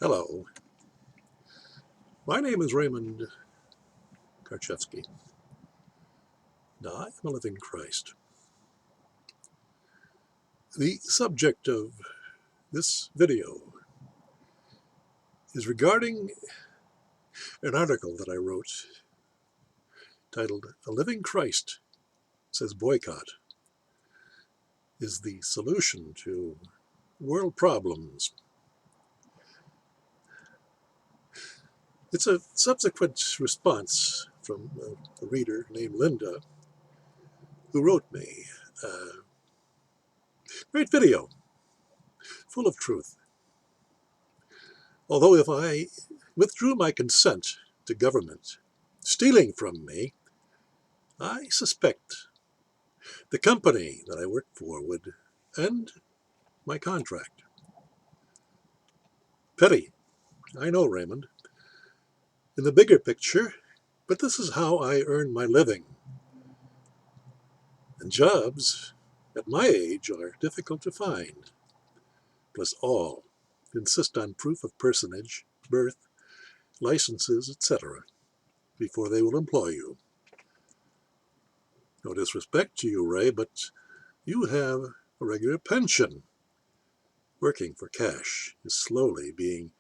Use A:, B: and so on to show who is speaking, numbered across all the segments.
A: Hello, my name is Raymond Karchevsky. Now, I am a living Christ. The subject of this video is regarding an article that I wrote titled, "A Living Christ Says Boycott is the Solution to World Problems." It's a subsequent response from a reader named Linda, who wrote me a great video full of truth. Although if I withdrew my consent to government stealing from me, I suspect the company that I work for would end my contract. Petty, I know, Raymond, in the bigger picture, but this is how I earn my living. And jobs at my age are difficult to find. Plus all insist on proof of personage, birth, licenses, etc. before they will employ you. No disrespect to you, Ray, but you have a regular pension. Working for cash is slowly being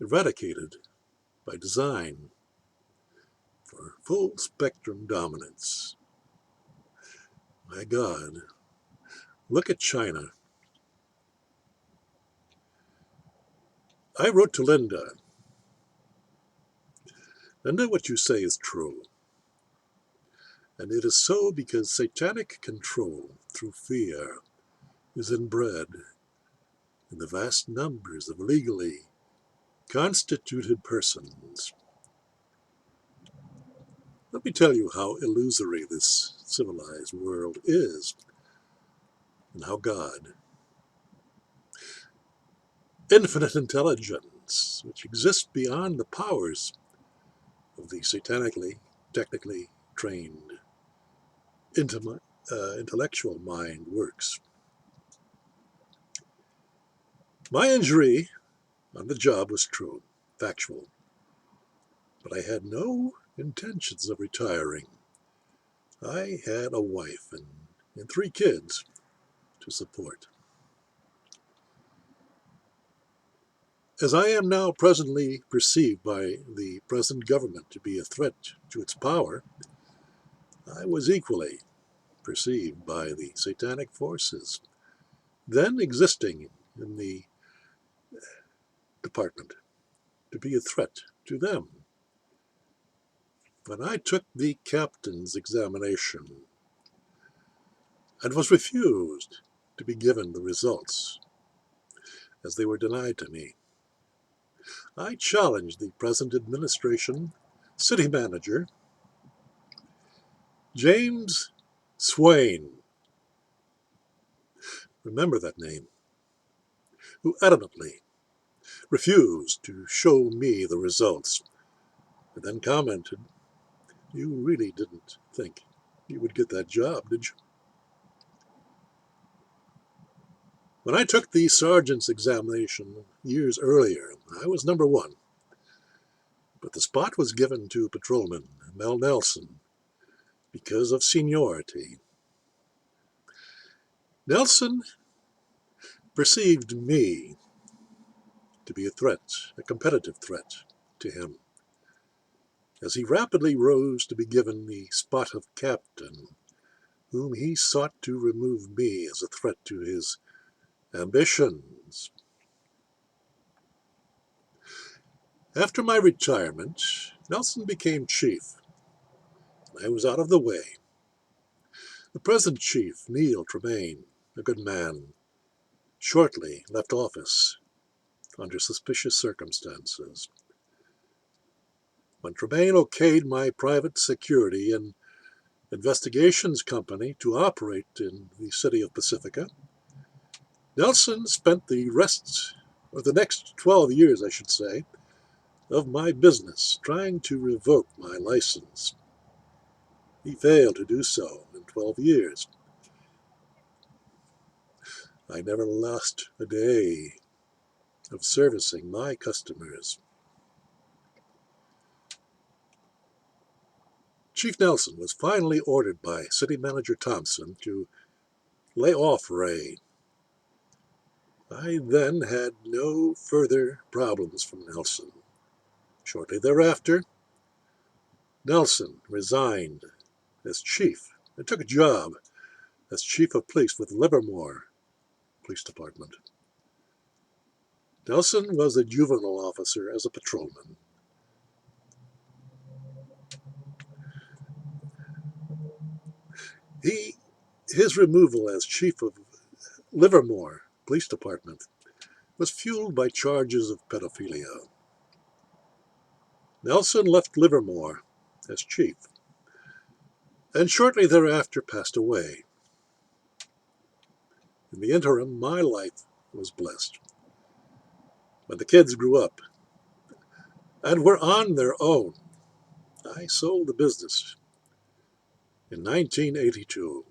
A: eradicated by design for full spectrum dominance. My God, look at China. I wrote to Linda. Linda, what you say is true. And it is so because satanic control through fear is inbred in the vast numbers of legally constituted persons. Let me tell you how illusory this civilized world is, and how God, infinite intelligence, which exists beyond the powers of the satanically, technically trained, intellectual mind, works. My injury on the job was true, factual, but I had no intentions of retiring. I had a wife and 3 kids to support. As I am now presently perceived by the present government to be a threat to its power, I was equally perceived by the satanic forces then existing in the department to be a threat to them. When I took the captain's examination and was refused to be given the results, as they were denied to me, I challenged the present administration city manager, James Swain, remember that name, who adamantly refused to show me the results, and then commented, "You really didn't think you would get that job, did you?" When I took the sergeant's examination years earlier, I was number 1, but the spot was given to patrolman Mel Nelson because of seniority. Nelson perceived me to be a threat, a competitive threat to him, as he rapidly rose to be given the spot of captain, whom he sought to remove me as a threat to his ambitions. After my retirement, Nelson became chief, and I was out of the way. The present chief, Neil Tremaine, a good man, shortly left office under suspicious circumstances. When Tremaine okayed my private security and investigations company to operate in the city of Pacifica, Nelson spent the next 12 years, I should say, of my business trying to revoke my license. He failed to do so in 12 years. I never lost a day. of servicing my customers. Chief Nelson was finally ordered by City Manager Thompson to lay off Ray. I then had no further problems from Nelson. Shortly thereafter, Nelson resigned as chief and took a job as chief of police with Livermore Police Department. Nelson was a juvenile officer as a patrolman. His removal as chief of Livermore Police Department was fueled by charges of pedophilia. Nelson left Livermore as chief, and shortly thereafter passed away. In the interim, my life was blessed. When the kids grew up and were on their own, I sold the business in 1982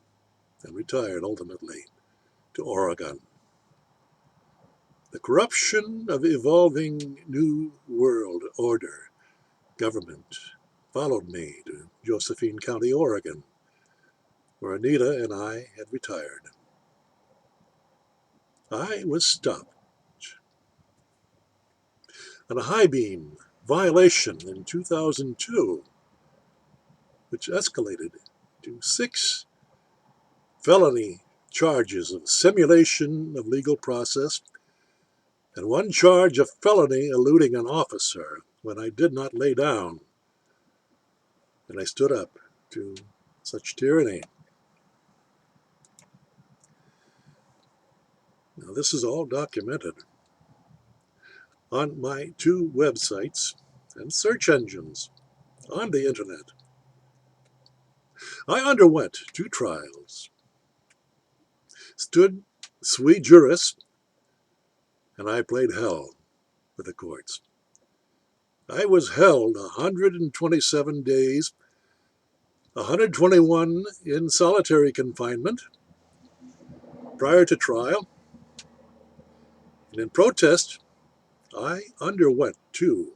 A: and retired ultimately to Oregon. The corruption of evolving New World Order government followed me to Josephine County, Oregon, where Anita and I had retired. I was stopped on a high beam violation in 2002, which escalated to 6 felony charges of simulation of legal process and 1 charge of felony eluding an officer when I did not lay down, and I stood up to such tyranny. Now, this is all documented on my 2 websites and search engines on the internet. I underwent 2 trials, stood sui juris, and I played hell with the courts. I was held 127 days, 121 in solitary confinement prior to trial, and in protest, I underwent 2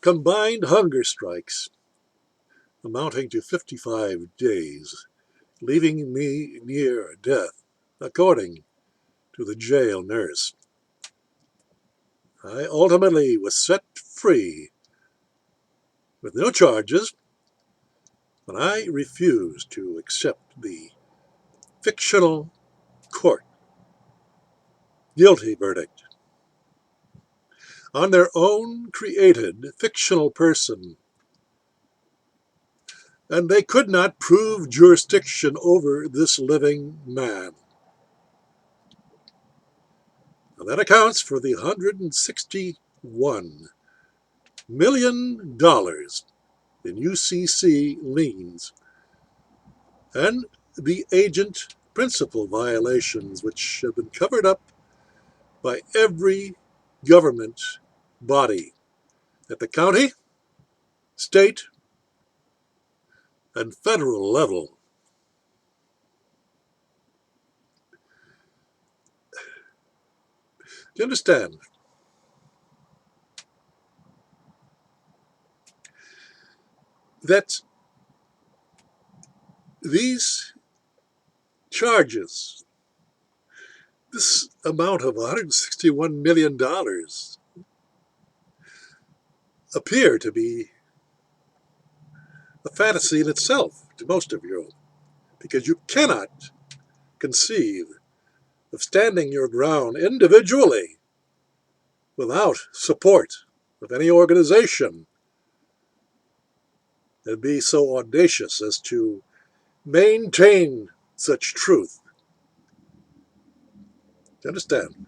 A: combined hunger strikes amounting to 55 days, leaving me near death, according to the jail nurse. I ultimately was set free with no charges, but I refused to accept the fictional court guilty verdict on their own created fictional person, and they could not prove jurisdiction over this living man. Now that accounts for the $161 million in UCC liens and the agent principal violations which have been covered up by every government body at the county, state, and federal level. Do you understand? That these charges, this amount of $161 million, appear to be a fantasy in itself to most of you, because you cannot conceive of standing your ground individually without support of any organization and be so audacious as to maintain such truth. Do you understand?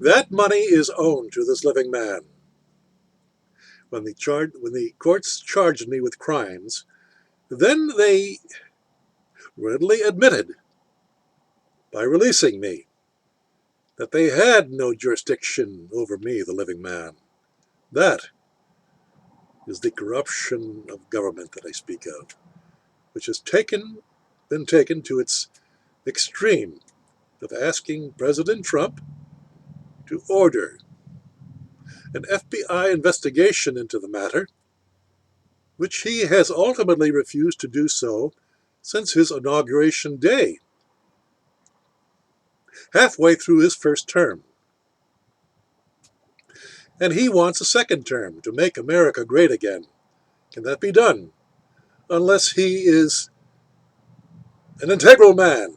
A: That money is owed to this living man. When the courts charged me with crimes, then they readily admitted, by releasing me, that they had no jurisdiction over me, the living man. That is the corruption of government that I speak of, which has been taken to its extreme. of asking President Trump to order an FBI investigation into the matter, which he has ultimately refused to do so since his inauguration day, halfway through his first term. And he wants a second term to make America great again. Can that be done? Unless he is an integral man,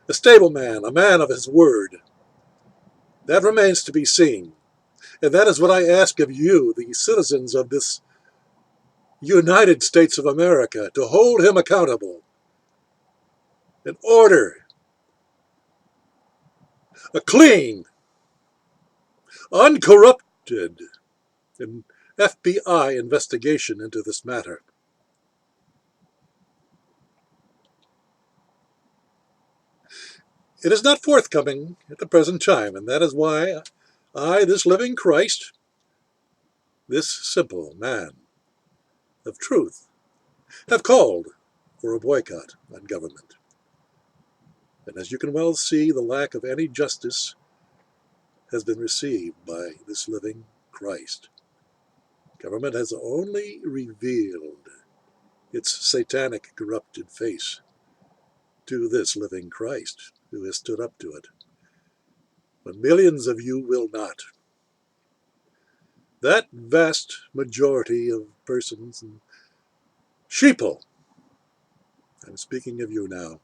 A: a stable man, a man of his word. That remains to be seen. And that is what I ask of you, the citizens of this United States of America, to hold him accountable and order a clean, uncorrupted FBI investigation into this matter. It is not forthcoming at the present time, and that is why I, this living Christ, this simple man of truth, have called for a boycott on government. And as you can well see, the lack of any justice has been received by this living Christ. Government has only revealed its satanic, corrupted face to this living Christ who has stood up to it. But millions of you will not. That vast majority of persons and sheeple, I'm speaking of you now,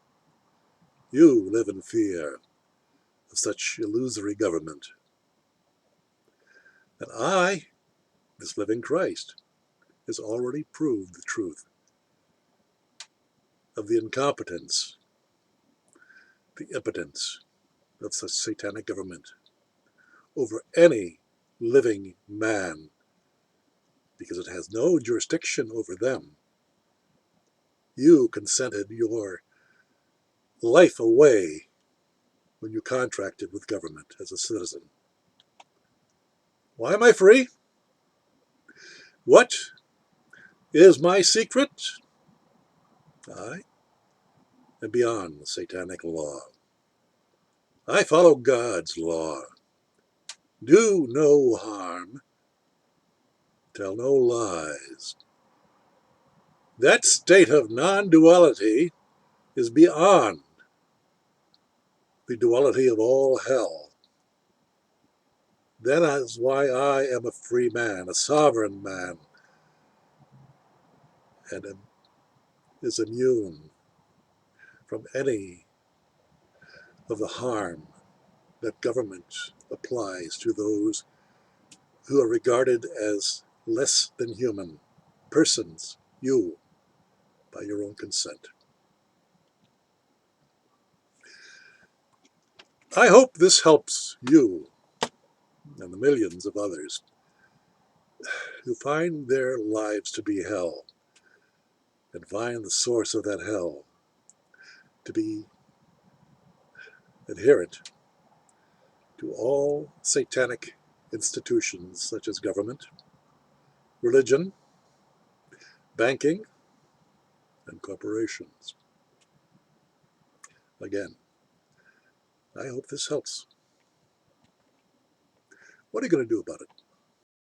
A: you live in fear of such illusory government. And I, this living Christ, has already proved the truth of the incompetence, the impotence of such satanic government over any living man, because it has no jurisdiction over them. You consented your life away when you contracted with government as a citizen. Why am I free? What is my secret? I am beyond the satanic law. I follow God's law. Do no harm. Tell no lies. That state of non-duality is beyond the duality of all hell. That is why I am a free man, a sovereign man, and is immune from any of the harm that government applies to those who are regarded as less than human persons, you, by your own consent. I hope this helps you and the millions of others who find their lives to be hell and find the source of that hell to be adherent to all satanic institutions such as government, religion, banking, and corporations. Again, I hope this helps. What are you going to do about it?